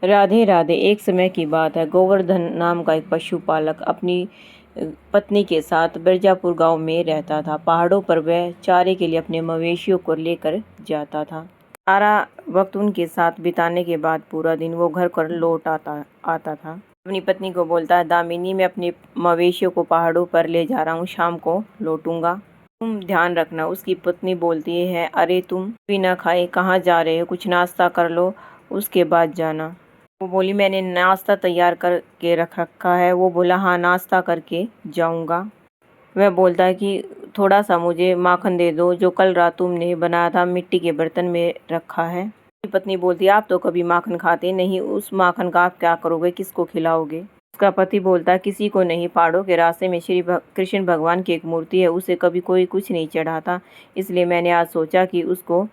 राधे राधे। एक समय की बात है, गोवर्धन नाम का एक पशुपालक अपनी पत्नी के साथ बिरजापुर गांव में रहता था। पहाड़ों पर वह चारे के लिए अपने मवेशियों को लेकर जाता था। सारा वक्त उनके साथ बिताने के बाद पूरा दिन वो घर पर लौट आता था। अपनी पत्नी को बोलता है, दामिनी, मैं अपने मवेशियों को पहाड़ों पर ले जा रहा हूँ, शाम को लौटूंगा, तुम ध्यान रखना। उसकी पत्नी बोलती है, अरे तुम बिना खाए कहाँ जा रहे हो, कुछ नाश्ता कर लो, उसके बाद जाना। वो बोली, मैंने नाश्ता तैयार करके रख रखा है। वो बोला, हाँ, नाश्ता करके जाऊंगा। वह बोलता है कि थोड़ा सा मुझे माखन दे दो, जो कल रात तुमने बनाया था, मिट्टी के बर्तन में रखा है। उसकी पत्नी बोलती है, आप तो कभी माखन खाते नहीं, उस माखन का आप क्या करोगे, किसको खिलाओगे। उसका पति बोलता है, किसी को नहीं, पहाड़ों के रास्ते में श्री कृष्ण भगवान की एक मूर्ति है, उसे कभी कोई कुछ नहीं चढ़ाता, इसलिए मैंने आज सोचा कि उसको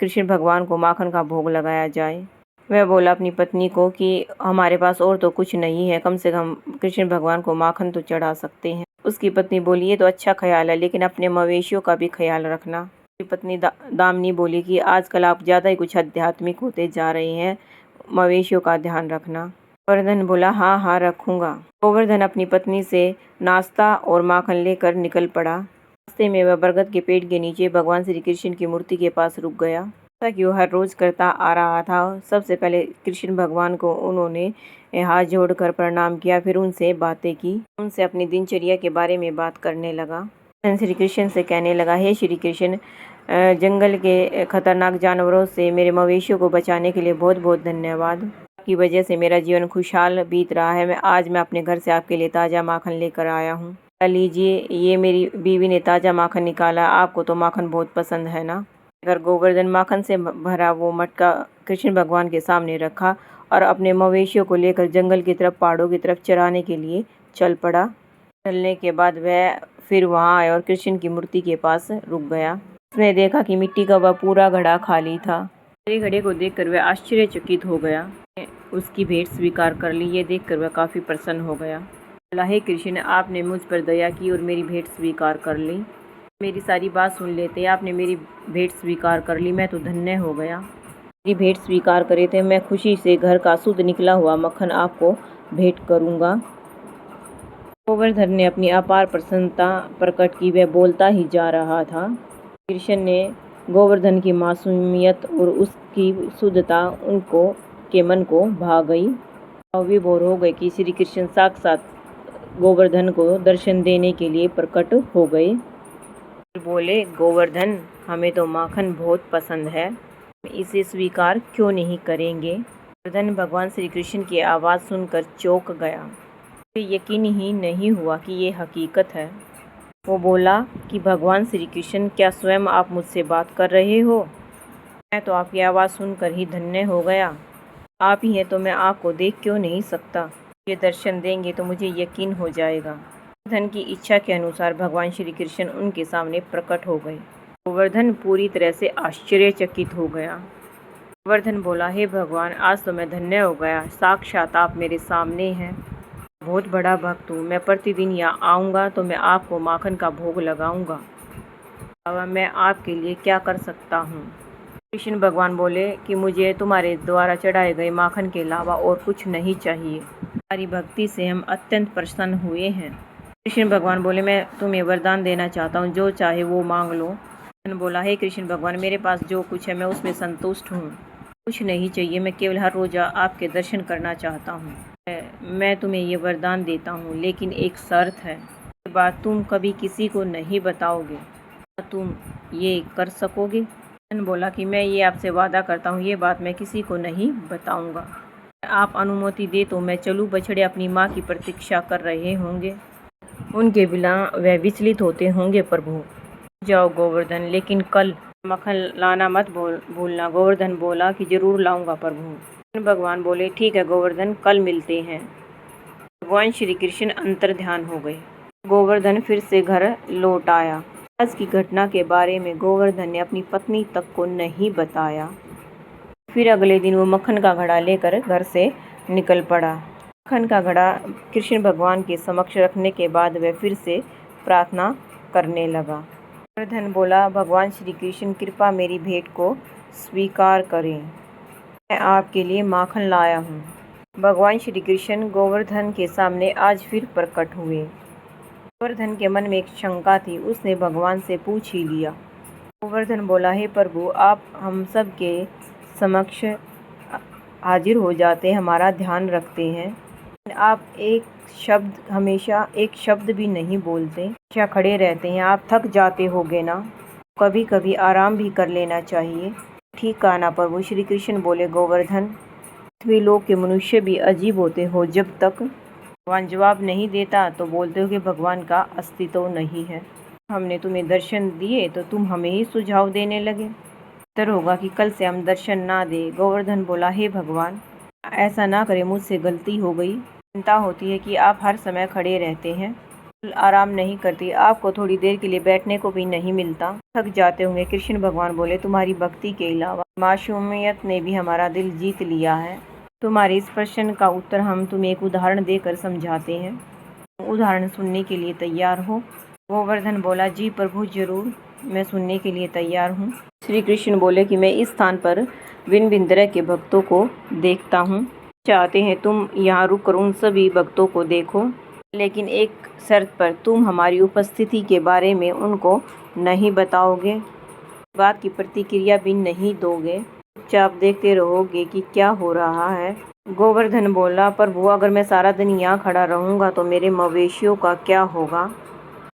कृष्ण भगवान को माखन का भोग लगाया जाए। वह बोला अपनी पत्नी को कि हमारे पास और तो कुछ नहीं है, कम से कम कृष्ण भगवान को माखन तो चढ़ा सकते हैं। उसकी पत्नी बोली, ये तो अच्छा ख्याल है, लेकिन अपने मवेशियों का भी ख्याल रखना। उसकी पत्नी दामिनी बोली कि आजकल आप ज़्यादा ही कुछ आध्यात्मिक होते जा रहे हैं, मवेशियों का ध्यान रखना। गोवर्धन बोला, हाँ हाँ, रखूंगा। गोवर्धन अपनी पत्नी से नाश्ता और माखन लेकर निकल पड़ा। रास्ते में वह बरगद के पेड़ के नीचे भगवान श्री कृष्ण की मूर्ति के पास रुक गया, जैसा कि वो हर रोज करता आ रहा था। सबसे पहले कृष्ण भगवान को उन्होंने हाथ जोड़कर प्रणाम किया, फिर उनसे बातें की, उनसे अपनी दिनचर्या के बारे में बात करने लगा। श्री कृष्ण से कहने लगा, हे श्री कृष्ण, जंगल के खतरनाक जानवरों से मेरे मवेशियों को बचाने के लिए बहुत बहुत धन्यवाद। आपकी वजह से मेरा जीवन खुशहाल बीत रहा है। आज मैं अपने घर से आपके लिए ताज़ा माखन लेकर आया हूँ। लीजिए, ये मेरी बीवी ने ताज़ा माखन निकाला, आपको तो माखन बहुत पसंद है ना। अगर गोवर्धन माखन से भरा वो मटका कृष्ण भगवान के सामने रखा और अपने मवेशियों को लेकर जंगल की तरफ, पहाड़ों की तरफ चराने के लिए चल पड़ा। चलने के बाद वह फिर वहां आया और कृष्ण की मूर्ति के पास रुक गया। उसने देखा कि मिट्टी का वह पूरा घड़ा खाली था। घड़े को देखकर वह आश्चर्यचकित हो गया। उसकी भेंट स्वीकार कर ली। ये देखकर वह काफी प्रसन्न हो गया। बोला, हे कृष्ण, आपने मुझ पर दया की और मेरी भेंट स्वीकार कर ली। मेरी सारी बात सुन लेते, आपने मेरी भेंट स्वीकार कर ली, मैं तो धन्य हो गया। मेरी भेंट स्वीकार करे थे, मैं खुशी से घर का शुद्ध निकला हुआ मक्खन आपको भेंट करूंगा। गोवर्धन ने अपनी अपार प्रसन्नता प्रकट की। वह बोलता ही जा रहा था। कृष्ण ने गोवर्धन की मासूमियत और उसकी शुद्धता उनको के मन को भा गई। विभोर हो गए कि श्री कृष्ण साक्षात गोवर्धन को दर्शन देने के लिए प्रकट हो गए। बोले, गोवर्धन, हमें तो माखन बहुत पसंद है, इसे स्वीकार क्यों नहीं करेंगे। गोवर्धन भगवान श्री कृष्ण की आवाज़ सुनकर चौंक गया। उसे यकीन ही नहीं हुआ कि ये हकीकत है। वो बोला कि भगवान श्री कृष्ण, क्या स्वयं आप मुझसे बात कर रहे हो? मैं तो आपकी आवाज़ सुनकर ही धन्य हो गया। आप ही हैं तो मैं आपको देख क्यों नहीं सकता। ये दर्शन देंगे तो मुझे यकीन हो जाएगा। गोवर्धन की इच्छा के अनुसार भगवान श्री कृष्ण उनके सामने प्रकट हो गए। गोवर्धन पूरी तरह से आश्चर्यचकित हो गया। गोवर्धन बोला, हे भगवान, आज तो मैं धन्य हो गया, साक्षात आप मेरे सामने हैं। बहुत बड़ा भक्त हूँ, मैं प्रतिदिन यहाँ आऊँगा तो मैं आपको माखन का भोग लगाऊंगा। अब मैं आपके लिए क्या कर सकता हूँ। कृष्ण भगवान बोले कि मुझे तुम्हारे द्वारा चढ़ाए गए माखन के अलावा और कुछ नहीं चाहिए। तुम्हारी भक्ति से हम अत्यंत प्रसन्न हुए हैं। कृष्ण भगवान बोले, मैं तुम्हें वरदान देना चाहता हूँ, जो चाहे वो मांग लो। कृष्ण बोला, हे कृष्ण भगवान, मेरे पास जो कुछ है मैं उसमें संतुष्ट हूँ, कुछ नहीं चाहिए, मैं केवल हर रोज आपके दर्शन करना चाहता हूँ। मैं तुम्हें ये वरदान देता हूँ, लेकिन एक शर्त है। ये बात तुम कभी किसी को नहीं बताओगे। क्या तुम ये कर सकोगे? कृष्ण बोला कि मैं ये आपसे वादा करता हूँ, ये बात मैं किसी को नहीं बताऊंगा। आप अनुमति दे तो मैं चलूँ। बछड़े अपनी माँ की प्रतीक्षा कर रहे होंगे, उनके बिना वह विचलित होते होंगे। प्रभु, जाओ गोवर्धन, लेकिन कल मक्खन लाना मत भूलना। गोवर्धन बोला कि जरूर लाऊंगा प्रभु। भगवान बोले, ठीक है गोवर्धन, कल मिलते हैं। भगवान श्री कृष्ण अंतर्ध्यान हो गए। गोवर्धन फिर से घर लौट आया। आज की घटना के बारे में गोवर्धन ने अपनी पत्नी तक को नहीं बताया। फिर अगले दिन वो मक्खन का घड़ा लेकर घर से निकल पड़ा। मक्खन का घड़ा कृष्ण भगवान के समक्ष रखने के बाद वह फिर से प्रार्थना करने लगा। गोवर्धन बोला, भगवान श्री कृष्ण, कृपा मेरी भेंट को स्वीकार करें। मैं आपके लिए माखन लाया हूँ। भगवान श्री कृष्ण गोवर्धन के सामने आज फिर प्रकट हुए। गोवर्धन के मन में एक शंका थी, उसने भगवान से पूछ ही लिया। गोवर्धन बोला, हे प्रभु, आप हम सब के समक्ष हाजिर हो जाते, हमारा ध्यान रखते हैं, आप हमेशा एक शब्द भी नहीं बोलते, हमेशा खड़े रहते हैं, आप थक जाते होगे ना, कभी कभी आराम भी कर लेना चाहिए। ठीक कहा ना प्रभु, श्री कृष्ण बोले। गोवर्धन, पृथ्वी लोक के मनुष्य भी अजीब होते हो, जब तक भगवान जवाब नहीं देता तो बोलते हो कि भगवान का अस्तित्व नहीं है। हमने तुम्हें दर्शन दिए तो तुम हमें ही सुझाव देने लगे, बेहतर होगा कि कल से हम दर्शन ना दे। गोवर्धन बोला, हे भगवान, ऐसा ना करें, मुझसे गलती हो गई। चिंता होती है कि आप हर समय खड़े रहते हैं, आराम नहीं करती, आपको थोड़ी देर के लिए बैठने को भी नहीं मिलता, थक जाते होंगे। कृष्ण भगवान बोले, तुम्हारी भक्ति के अलावा मासूमियत ने भी हमारा दिल जीत लिया है। तुम्हारे इस प्रश्न का उत्तर हम तुम्हें एक उदाहरण देकर समझाते हैं। उदाहरण सुनने के लिए तैयार हो? गोवर्धन बोला, जी प्रभु, जरूर, मैं सुनने के लिए तैयार हूँ। श्री कृष्ण बोले कि मैं इस स्थान पर भिन्न भिन्न तरह के भक्तों को देखता हूँ, चाहते हैं तुम यहाँ रुक कर उन सभी भक्तों को देखो, लेकिन एक शर्त पर, तुम हमारी उपस्थिति के बारे में उनको नहीं बताओगे, बात की प्रतिक्रिया भी नहीं दोगे, चुपचाप देखते रहोगे कि क्या हो रहा है। गोवर्धन बोला, प्रभु, अगर मैं सारा दिन यहाँ खड़ा रहूँगा तो मेरे मवेशियों का क्या होगा,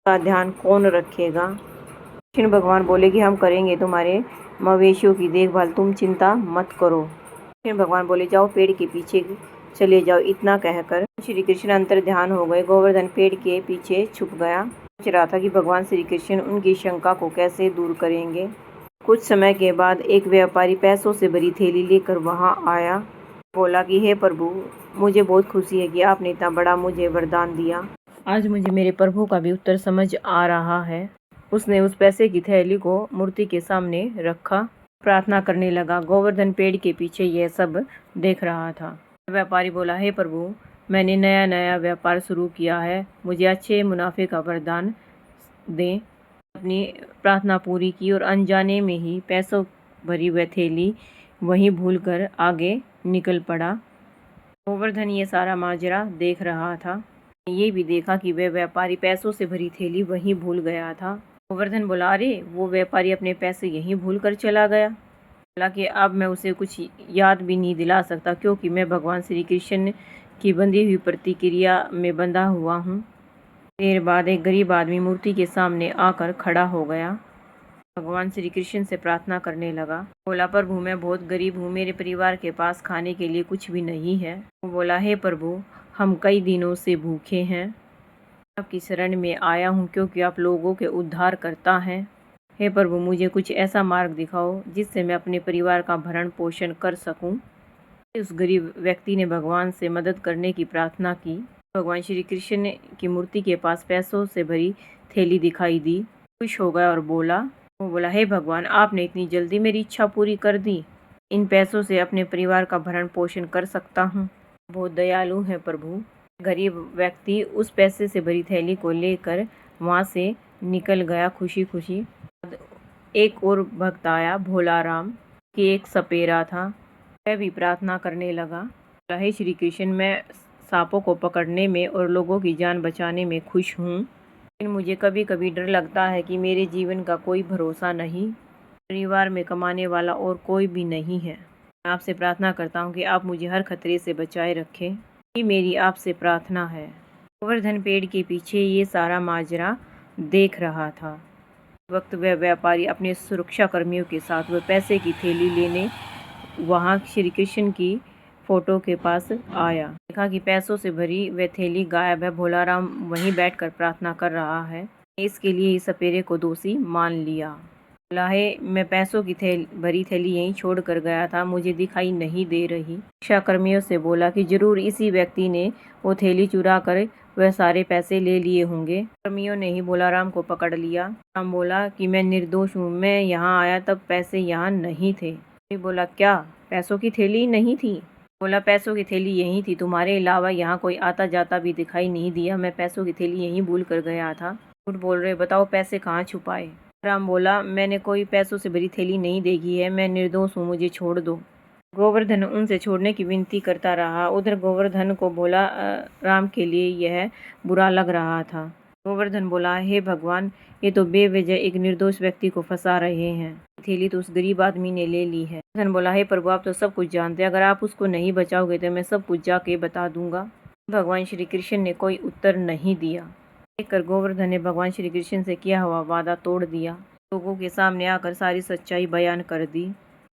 का ध्यान कौन रखेगा? कृष्ण भगवान बोले कि हम करेंगे तुम्हारे मवेशियों की देखभाल, तुम चिंता मत करो। कृष्ण भगवान बोले, जाओ पेड़ के पीछे चले जाओ। इतना कहकर श्री कृष्ण अंतर ध्यान हो गए। गोवर्धन पेड़ के पीछे छुप गया, सोच रहा था कि भगवान श्री कृष्ण उनकी शंका को कैसे दूर करेंगे। कुछ समय के बाद एक व्यापारी पैसों से भरी थैली लेकर वहां आया, बोला कि हे प्रभु, मुझे बहुत खुशी है कि आपने इतना बड़ा मुझे वरदान दिया, आज मुझे मेरे प्रभु का भी उत्तर समझ आ रहा है। उसने उस पैसे की थैली को मूर्ति के सामने रखा, प्रार्थना करने लगा। गोवर्धन पेड़ के पीछे यह सब देख रहा था। व्यापारी बोला, हे प्रभु, मैंने नया नया व्यापार शुरू किया है, मुझे अच्छे मुनाफे का वरदान दें। अपनी प्रार्थना पूरी की और अनजाने में ही पैसों भरी वह थैली वहीं भूलकर आगे निकल पड़ा। गोवर्धन ये सारा माजरा देख रहा था, ये भी देखा कि वह व्यापारी पैसों से भरी थैली वहीं भूल गया था। गोवर्धन बोला, अरे, वो व्यापारी अपने पैसे यहीं भूल कर चला गया। हालांकि अब मैं उसे कुछ याद भी नहीं दिला सकता, क्योंकि मैं भगवान श्री कृष्ण की बंधी हुई प्रतिक्रिया में बंधा हुआ हूँ। देर बाद एक गरीब आदमी मूर्ति के सामने आकर खड़ा हो गया, भगवान श्री कृष्ण से प्रार्थना करने लगा। बोला, प्रभु, मैं बहुत गरीब हूँ, मेरे परिवार के पास खाने के लिए कुछ भी नहीं है। वो बोला, हे प्रभु, हम कई दिनों से भूखे हैं, आपकी शरण में आया हूँ क्योंकि आप लोगों के उद्धार करता हैं। हे प्रभु, मुझे कुछ ऐसा मार्ग दिखाओ जिससे मैं अपने परिवार का भरण पोषण कर सकूं। उस गरीब व्यक्ति ने भगवान से मदद करने की प्रार्थना की। भगवान श्री कृष्ण की मूर्ति के पास पैसों से भरी थैली दिखाई दी, खुश हो गया और बोला, हे भगवान, आपने इतनी जल्दी मेरी इच्छा पूरी कर दी, इन पैसों से अपने परिवार का भरण पोषण कर सकता हूँ, बहुत दयालु है प्रभु। गरीब व्यक्ति उस पैसे से भरी थैली को लेकर वहाँ से निकल गया खुशी खुशी। एक और भक्त आया, भोला राम, कि एक सपेरा था, वह भी प्रार्थना करने लगा। हे श्री कृष्ण, मैं सांपों को पकड़ने में और लोगों की जान बचाने में खुश हूँ, लेकिन मुझे कभी कभी डर लगता है कि मेरे जीवन का कोई भरोसा नहीं, परिवार में कमाने वाला और कोई भी नहीं है। मैं आपसे प्रार्थना करता हूँ कि आप मुझे हर खतरे से बचाए रखें, ये मेरी आपसे प्रार्थना है। गोवर्धन पेड़ के पीछे ये सारा माजरा देख रहा था। वक्त वह व्यापारी अपने सुरक्षा कर्मियों के साथ वह पैसे की थैली लेने वहाँ श्री कृष्ण की फोटो के पास आया। देखा कि पैसों से भरी वह थैली गायब है। भोला राम वहीं बैठकर प्रार्थना कर रहा है। इसके लिए इस सपेरे को दोषी मान लिया। बोला, है, मैं पैसों की भरी थैली यहीं छोड़ कर गया था, मुझे दिखाई नहीं दे रही। सुरक्षा कर्मियों से बोला कि जरूर इसी व्यक्ति ने वो थैली चुरा कर वह सारे पैसे ले लिए होंगे। कर्मियों ने ही भोला राम को पकड़ लिया। राम बोला कि मैं निर्दोष हूँ, मैं यहाँ आया तब पैसे यहाँ नहीं थे। बोला, क्या पैसों की थैली नहीं थी? बोला, पैसों की थैली यहीं थी, तुम्हारे अलावा यहाँ कोई आता जाता भी दिखाई नहीं दिया, मैं पैसों की थैली यहीं भूल कर गया था। झूठ बोल रहे, बताओ पैसे कहाँ छुपाए? राम बोला, मैंने कोई पैसों से भरी थैली नहीं देखी है, मैं निर्दोष हूँ, मुझे छोड़ दो। गोवर्धन उनसे छोड़ने की विनती करता रहा। उधर गोवर्धन को भोला राम के लिए यह बुरा लग रहा था। गोवर्धन बोला, हे भगवान, ये तो बेवजह एक निर्दोष व्यक्ति को फंसा रहे हैं। थैली तो उस गरीब आदमी ने ले ली है। गोवर्धन बोला, हे प्रभु, आप तो सब कुछ जानते हैं, अगर आप उसको नहीं बचाओगे तो मैं सब कुछ जाके बता दूंगा। भगवान श्री कृष्ण ने कोई उत्तर नहीं दिया। देखकर गोवर्धन ने भगवान श्री कृष्ण से किया हुआ वादा तोड़ दिया, लोगों के सामने आकर सारी सच्चाई बयान कर दी।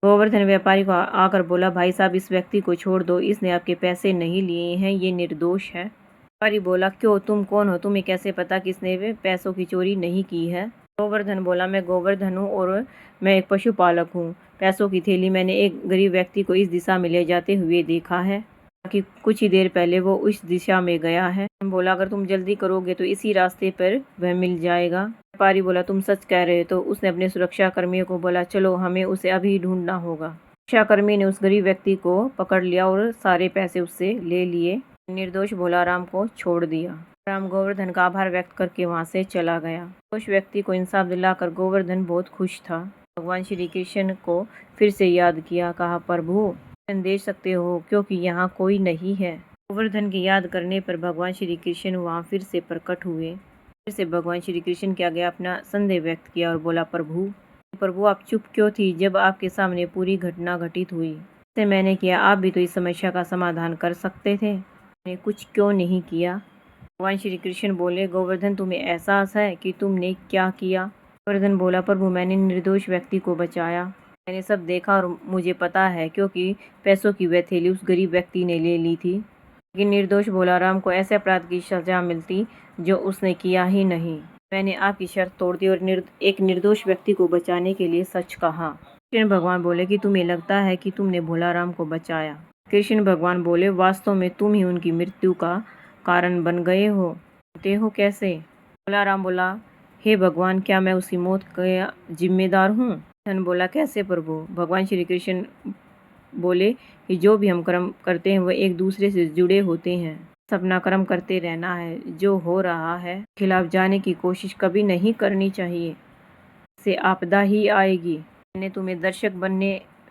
गोवर्धन व्यापारी को आकर बोला, भाई साहब, इस व्यक्ति को छोड़ दो, इसने आपके पैसे नहीं लिए हैं, ये निर्दोष है। व्यापारी बोला, क्यों, तुम कौन हो, तुम्हें कैसे पता कि इसने पैसों की चोरी नहीं की है? गोवर्धन बोला, मैं गोवर्धन हूँ और मैं एक पशुपालक हूँ। पैसों की थैली मैंने एक गरीब व्यक्ति को इस दिशा में ले जाते हुए देखा है कि कुछ ही देर पहले वो उस दिशा में गया है। बोला, अगर तुम जल्दी करोगे तो इसी रास्ते पर वह मिल जाएगा। व्यापारी बोला, तुम सच कह रहे हो? तो उसने अपने सुरक्षा कर्मियों को बोला, चलो, हमें उसे अभी ढूंढना होगा। सुरक्षा कर्मी ने उस गरीब व्यक्ति को पकड़ लिया और सारे पैसे उससे ले लिए। निर्दोष भोला राम को छोड़ दिया। राम गोवर्धन का आभार व्यक्त करके वहां से चला गया। उस व्यक्ति को इंसाफ दिलाकर गोवर्धन बहुत खुश था। भगवान श्री कृष्ण को फिर से याद किया, कहा, प्रभु, दे सकते हो क्योंकि यहाँ कोई नहीं है। गोवर्धन की याद करने पर भगवान श्री कृष्ण वहाँ फिर से प्रकट हुए। फिर से भगवान श्री कृष्ण के आगे अपना संदेह व्यक्त किया और बोला, प्रभु, आप चुप क्यों थी जब आपके सामने पूरी घटना घटित हुई? जैसे मैंने किया, आप भी तो इस समस्या का समाधान कर सकते थे, आपने कुछ क्यों नहीं किया? भगवान श्री कृष्ण बोले, गोवर्धन, तुम्हें एहसास है कि तुमने क्या किया? गोवर्धन बोला, प्रभु, मैंने निर्दोष व्यक्ति को बचाया, मैंने सब देखा और मुझे पता है क्योंकि पैसों की वह थैली उस गरीब व्यक्ति ने ले ली थी। लेकिन निर्दोष भोला राम को ऐसे अपराध की सजा मिलती जो उसने किया ही नहीं। मैंने आपकी शर्त तोड़ दी और एक निर्दोष व्यक्ति को बचाने के लिए सच कहा। कृष्ण भगवान बोले कि तुम्हें लगता है कि तुमने भोला राम को बचाया? कृष्ण भगवान बोले, वास्तव में तुम ही उनकी मृत्यु का कारण बन गए हो। जानते हो कैसे? भोला राम बोला, हे भगवान, क्या मैं उसकी मौत का जिम्मेदार हूँ? कृष्ण बोला, कैसे प्रभु? भगवान श्री कृष्ण बोले कि जो भी हम कर्म करते हैं वह एक दूसरे से जुड़े होते हैं, अपना कर्म करते रहना है। जो हो रहा है खिलाफ जाने की कोशिश कभी नहीं करनी चाहिए, इससे आपदा ही आएगी। मैंने तुम्हें दर्शक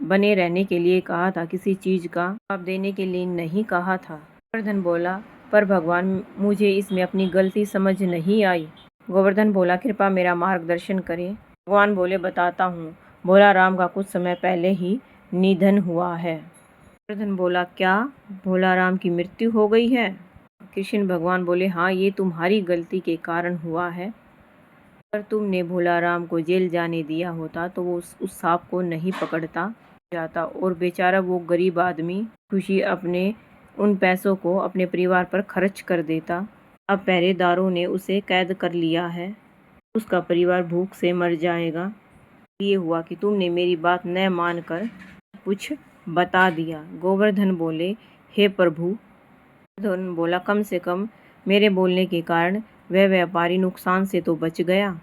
बने रहने के लिए कहा था, किसी चीज का जवाब देने के लिए नहीं कहा था। गोवर्धन बोला, पर भगवान, मुझे इसमें अपनी गलती समझ नहीं आई। गोवर्धन बोला, कृपया मेरा मार्गदर्शन करें। भगवान बोले, बताता हूँ। भोला राम का कुछ समय पहले ही निधन हुआ है। गोवर्धन बोला, क्या भोला राम की मृत्यु हो गई है? कृष्ण भगवान बोले, हाँ, ये तुम्हारी गलती के कारण हुआ है। अगर तुमने भोला राम को जेल जाने दिया होता तो वो उस सांप को नहीं पकड़ता जाता और बेचारा वो गरीब आदमी खुशी अपने उन पैसों को अपने परिवार पर खर्च कर देता। अब पहरेदारों ने उसे कैद कर लिया है, उसका परिवार भूख से मर जाएगा। ये हुआ कि तुमने मेरी बात न मानकर कुछ बता दिया। गोवर्धन बोले, हे प्रभु। गोवर्धन बोला, कम से कम मेरे बोलने के कारण वह व्यापारी नुकसान से तो बच गया।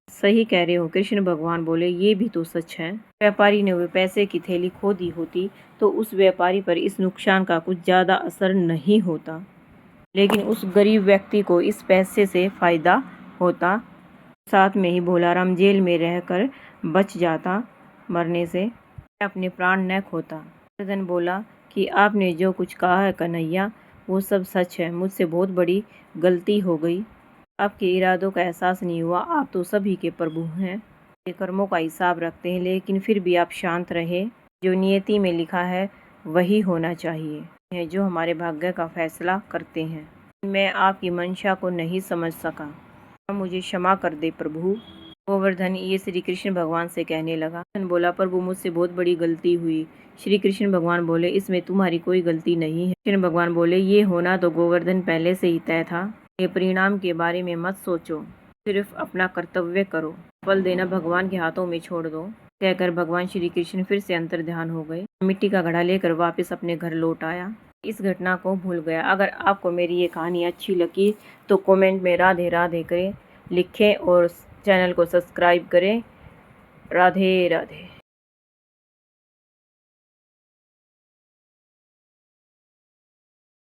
सही कह रहे हो। कृष्ण भगवान बोले, ये भी तो सच है। व्यापारी ने वह पैसे की थैली खो दी होती तो उस व्यापारी पर इस नुकसान का कुछ ज़्यादा असर नहीं होता, लेकिन उस गरीब व्यक्ति को इस पैसे से फायदा होता। साथ में ही भोलाराम जेल में रहकर बच जाता मरने से, अपने प्राण न खोता। गोवर्धन बोला कि आपने जो कुछ कहा है कन्हैया, वो सब सच है। मुझसे बहुत बड़ी गलती हो गई। आपके इरादों का एहसास नहीं हुआ। आप तो सभी के प्रभु हैं, ये कर्मों का हिसाब रखते हैं, लेकिन फिर भी आप शांत रहे। जो नियति में लिखा है वही होना चाहिए, है जो हमारे भाग्य का फैसला करते हैं। मैं आपकी मंशा को नहीं समझ सका, मुझे क्षमा कर दे प्रभु। गोवर्धन ये श्री कृष्ण भगवान से कहने लगा। कृष्ण बोला, प्रभु, मुझसे बहुत बड़ी गलती हुई। श्री कृष्ण भगवान बोले, इसमें तुम्हारी कोई गलती नहीं है। कृष्ण भगवान बोले, ये होना तो गोवर्धन पहले से ही तय था। ये परिणाम के बारे में मत सोचो, सिर्फ अपना कर्तव्य करो। फल देना भगवान के हाथों में छोड़ दो। कहकर भगवान श्री कृष्ण फिर से अंतर ध्यान हो गए। मिट्टी का घड़ा लेकर वापस अपने घर लौट आया, इस घटना को भूल गया। अगर आपको मेरी ये कहानी अच्छी लगी तो कमेंट में राधे राधे करें, लिखें और चैनल को सब्सक्राइब करें। राधे राधे।